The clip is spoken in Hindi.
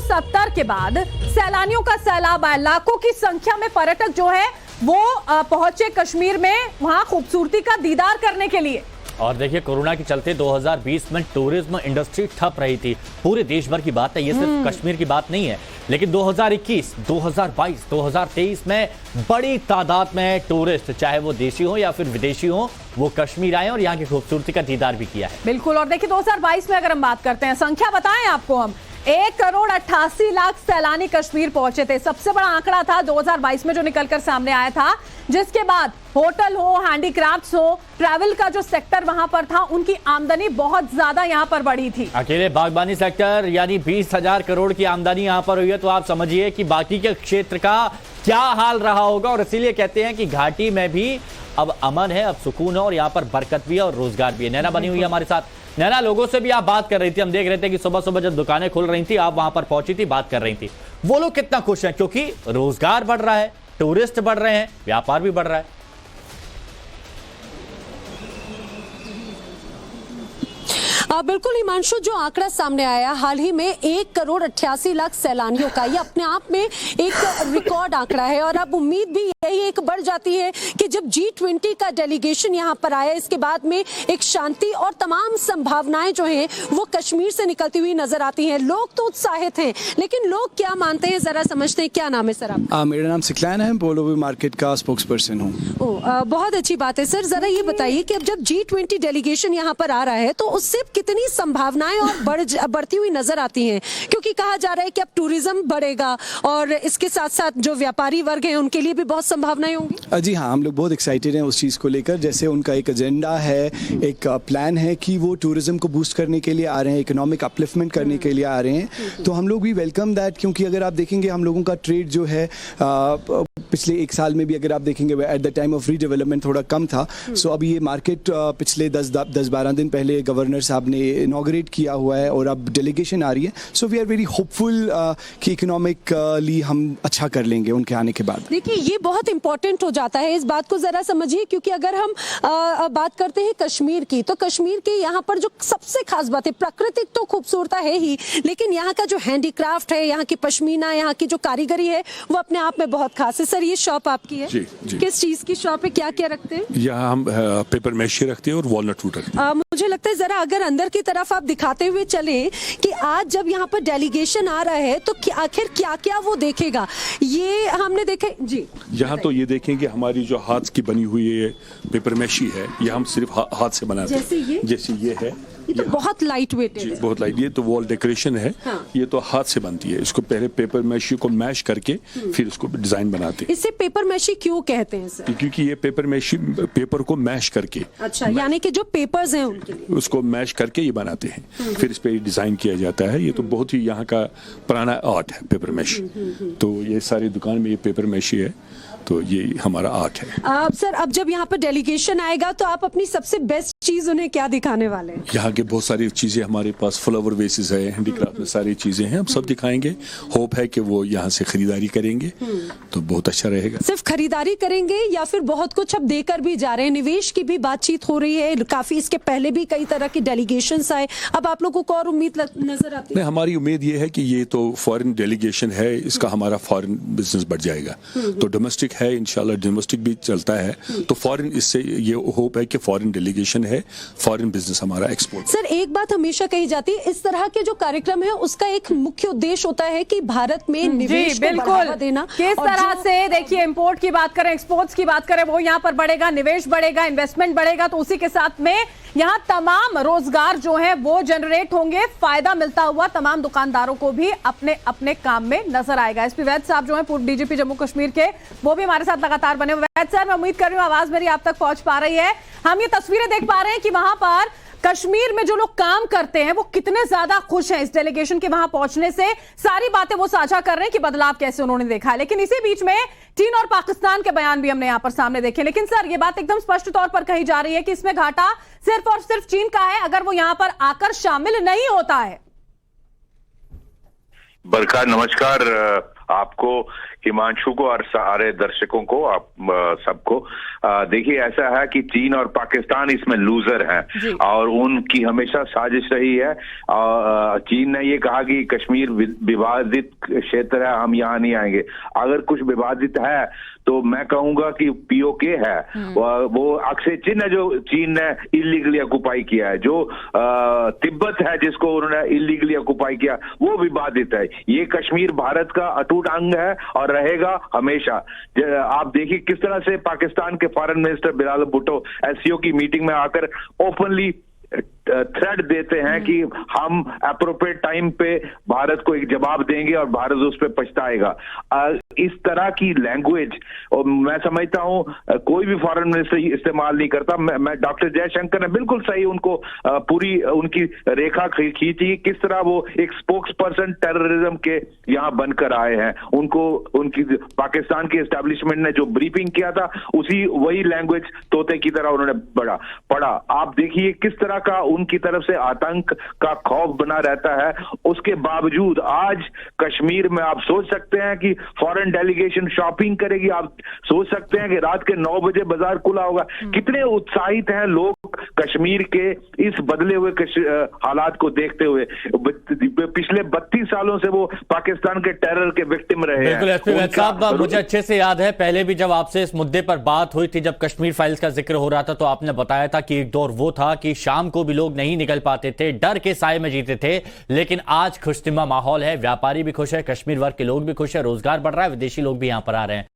1970 के बाद सैलानियों का सैलाब आया, लाखों की संख्या में पर्यटक जो है वो पहुंचे कश्मीर में वहां खूबसूरती का दीदार करने के लिए। और देखिए कोरोना के चलते 2020 में टूरिज्म इंडस्ट्री ठप रही थी। पूरे देश भर की बात है, ये सिर्फ कश्मीर की बात नहीं है। लेकिन 2021, 2022, 2023 में बड़ी तादाद में टूरिस्ट, चाहे वो देशी हो या फिर विदेशी हो, वो कश्मीर आए और यहाँ की खूबसूरती का दीदार भी किया है। बिल्कुल। और देखिए 2022 में अगर हम बात करते हैं, संख्या बताएं आपको हम, 1,88,00,000 सैलानी कश्मीर पहुंचे थे। सबसे बड़ा आंकड़ा था 2022 में जो निकलकर सामने आया था, जिसके बाद होटल हो, हैंडीक्राफ्ट्स हो, ट्रैवल का जो सेक्टर वहां पर था, उनकी आमदनी बहुत ज्यादा यहां पर बढ़ी थी। अकेले बागबानी सेक्टर यानी 20,000 करोड़ की आमदनी यहां पर हुई है, तो आप समझिए कि बाकी के क्षेत्र का क्या हाल रहा होगा। और इसीलिए कहते हैं कि घाटी में भी अब अमन है, अब सुकून है और यहाँ पर बरकत भी है और रोजगार भी है। नैना बनी हुई है हमारे साथ। नैना, लोगों से भी आप बात कर रही थी, हम देख रहे थे कि सुबह सुबह जब दुकानें खुल रही थी आप वहां पर पहुंची थी, बात कर रही थी। वो लोग कितना खुश हैं क्योंकि रोजगार बढ़ रहा है, टूरिस्ट बढ़ रहे हैं, व्यापार भी बढ़ रहा है। बिल्कुल हिमांशु, जो आंकड़ा सामने आया हाल ही में 1,88,00,000 सैलानियों का, ये अपने आप में एक रिकॉर्ड आंकड़ा है। और अब उम्मीद भी यही एक बढ़ जाती है कि जब G20 का डेलीगेशन यहाँ पर आया, इसके बाद में एक शांति और तमाम संभावनाएं जो हैं वो कश्मीर से निकलती हुई नजर आती हैं। लोग तो उत्साहित हैं, लेकिन लोग क्या मानते हैं जरा समझते हैं। क्या नाम है सर आपका? मेरा नाम सिकलान है, पोलोवी मार्केट का स्पोक्स पर्सन हूँ। बहुत अच्छी बात है सर। जरा ये बताइए कि अब जब G20 डेलीगेशन यहाँ पर आ रहा है तो उससे कितनी संभावनाएं और बढ़ती हुई नजर आती हैं, क्योंकि कहा जा रहा है कि अब टूरिज्म बढ़ेगा और इसके साथ साथ जो व्यापारी वर्ग हैं उनके लिए भी बहुत संभावनाएं होंगी। जी हाँ, हम लोग बहुत एक्साइटेड हैं उस चीज़ को लेकर। जैसे उनका एक एजेंडा है, एक प्लान है कि वो टूरिज्म को बूस्ट करने के लिए आ रहे हैं, इकोनॉमिक अपलिफ्टमेंट करने के लिए आ रहे हैं। तो हम लोग भी वेलकम दैट, क्योंकि अगर आप देखेंगे हम लोगों का ट्रेड जो है पिछले एक साल में भी अगर आप देखेंगे at the time of redevelopment थोड़ा कम था। सो अभी ये मार्केट पिछले 10-12 दिन पहले गवर्नर साहब ने इनॉग्रेट किया हुआ है और अब डेलीगेशन आ रही है। So we are very hopeful कि इकोनॉमिकली हम अच्छा कर लेंगे उनके आने के बाद। देखिए ये बहुत इंपॉर्टेंट हो जाता है, इस बात को जरा समझिए, क्योंकि अगर हम बात करते हैं कश्मीर की, तो कश्मीर के यहाँ पर जो सबसे खास बात है, प्राकृतिक तो खूबसूरता है ही, लेकिन यहाँ का जो हैंडीक्राफ्ट है, यहाँ की पश्मीना, यहाँ की जो कारीगरी है, वो अपने आप में बहुत खास है। सर ये शॉप आपकी है? जी, जी। किस चीज की शॉप है, क्या क्या रखते हैं? यहाँ हम पेपर मैशी रखते हैं और वॉलनट वुड रखते हैं। मुझे लगता है जरा अगर अंदर की तरफ आप दिखाते हुए चले कि आज जब यहाँ पर डेलीगेशन आ रहा है तो आखिर क्या क्या वो देखेगा, ये हमने देखे जी। यहाँ तो ये देखेंगे हमारी जो हाथ की बनी हुई है पेपर मैशी है, ये हम सिर्फ हाथ से बनाते हैं। जैसे ये है, ये तो बहुत लाइट वेट है। बहुत लाइट। ये तो वॉल डेकोरेशन है। हाँ। ये तो हाथ से बनती है। इसको पहले पेपर मैशी को मैश करके फिर उसको डिजाइन बनाते हैं। इसे पेपर मैशी क्यों कहते हैं सर? क्योंकि ये पेपर मैशी पेपर को मैश करके, अच्छा, यानी कि जो पेपर्स हैं उनके लिए उसको मैश करके ये बनाते हैं, फिर इस पे डिजाइन किया जाता है। ये तो बहुत ही यहाँ का पुराना आर्ट है पेपर मैशी। तो ये सारी दुकान में ये पेपर मैशी है, तो ये हमारा आर्ट है। सर अब जब यहाँ पर डेलीगेशन आएगा तो आप अपनी सबसे बेस्ट चीज उन्हें क्या दिखाने वाले हैं? यहाँ के बहुत सारी चीजें हमारे पास, फ्लावर वेसेस है, हैंडीक्राफ्ट में सारी चीजें हैं, हम सब दिखाएंगे। होप है कि वो यहाँ से खरीदारी करेंगे तो बहुत अच्छा रहेगा। सिर्फ खरीदारी करेंगे या फिर बहुत कुछ अब देकर भी जा रहे हैं? निवेश की भी बातचीत हो रही है काफी, इसके पहले भी कई तरह की डेलीगेशंस आए, अब आप लोगों को और उम्मीद नजर आती है? नहीं, हमारी उम्मीद ये है कि ये तो फॉरेन डेलीगेशन है, इसका हमारा फॉरेन बिजनेस बढ़ जाएगा। तो डोमेस्टिक है, इंशाल्लाह डोमेस्टिक भी चलता है, तो फॉरेन, इससे ये होप है कि फॉरेन डेलीगेशन है, फॉरेन बिजनेस हमारा एक्सपोर्ट। सर एक बात हमेशा कही जाती है, इस तरह के जो कार्यक्रम है उसका एक मुख्य उद्देश्य होता है कि भारत में निवेश को बढ़ावा देना। किस तरह से देखिए इंपोर्ट की बात करें, एक्सपोर्ट्स की बात करें, वो यहाँ पर बढ़ेगा, निवेश बढ़ेगा, इन्वेस्टमेंट बढ़ेगा, तो उसी के साथ में यहाँ तमाम रोजगार जो है वो जनरेट होंगे, फायदा मिलता हुआ तमाम दुकानदारों को भी अपने अपने काम में नजर आएगा। एसपी वैद साहब जो है पूर्व डीजीपी जम्मू कश्मीर के, वो भी हमारे साथ लगातार बने। वैद सर, मैं उम्मीद कर रही हूँ आवाज मेरी आप तक पहुंच पा रही है। हम ये तस्वीरें देख पा रहे हैं कि वहां पर कश्मीर में जो लोग काम करते हैं वो कितने ज्यादा खुश हैं इस डेलीगेशन के वहां पहुंचने से। सारी बातें वो साझा कर रहे हैं कि बदलाव कैसे उन्होंने देखा है। लेकिन इसी बीच में चीन और पाकिस्तान के बयान भी हमने यहां पर सामने देखे। लेकिन सर ये बात एकदम स्पष्ट तौर पर कही जा रही है कि इसमें घाटा सिर्फ और सिर्फ चीन का है अगर वो यहां पर आकर शामिल नहीं होता है। बरखा, नमस्कार। आपको, हिमांशु को और सारे दर्शकों को, आप सबको। देखिए, ऐसा है कि चीन और पाकिस्तान इसमें लूजर हैं और उनकी हमेशा साजिश रही है। चीन ने ये कहा कि कश्मीर विवादित क्षेत्र है, हम यहाँ नहीं आएंगे। अगर कुछ विवादित है तो मैं कहूंगा कि पीओके है, वो अक्षय चिन्ह है जो चीन ने इलीगली ऑक्युपाई किया है। जो तिब्बत है जिसको उन्होंने इलीगली ऑक्युपाई किया, वो विवादित है। ये कश्मीर भारत का अटूट अंग है और रहेगा हमेशा। आप देखिए किस तरह से पाकिस्तान के foreign minister Bilawal Bhutto SCO की मीटिंग में आकर ओपनली थ्रेट देते हैं कि हम अप्रोप्रिएट टाइम पे भारत को एक जवाब देंगे और भारत उस पर पछताएगा। इस तरह की लैंग्वेज और मैं समझता हूं कोई भी फॉरेन मिनिस्टर इस्तेमाल नहीं करता। मैं डॉक्टर जयशंकर ने बिल्कुल सही उनको पूरी उनकी रेखा खींची, किस तरह वो एक स्पोक्स पर्सन टेररिज्म के यहाँ बनकर आए हैं। उनको उनकी पाकिस्तान की एस्टेब्लिशमेंट ने जो ब्रीफिंग किया था उसी वही लैंग्वेज तोते की तरह उन्होंने पढ़ा। आप देखिए किस तरह का उनकी तरफ से आतंक का खौफ बना रहता है। उसके बावजूद आज कश्मीर में आप सोच सकते हैं कि फॉरेन डेलीगेशन शॉपिंग करेगी। आप सोच सकते हैं कि रात के 9 बजे बाजार खुला होगा। कितने उत्साहित हैं लोग कश्मीर के इस बदले हुए हालात को देखते हुए। पिछले 32 सालों से वो पाकिस्तान के टेरर के विक्टिम रहे हैं। बिल्कुल एसपी वैद साहब, मुझे अच्छे से याद है पहले भी जब आपसे इस मुद्दे पर बात हुई थी, जब कश्मीर फाइल्स का जिक्र हो रहा था, तो आपने बताया था कि एक दौर वो था कि शाम को भी लोग नहीं निकल पाते थे, डर के साए में जीते थे। लेकिन आज खुशनुमा माहौल है, व्यापारी भी खुश है, कश्मीर वर्ग के लोग भी खुश है, रोजगार बढ़ रहा है, विदेशी लोग भी यहां पर आ रहे हैं।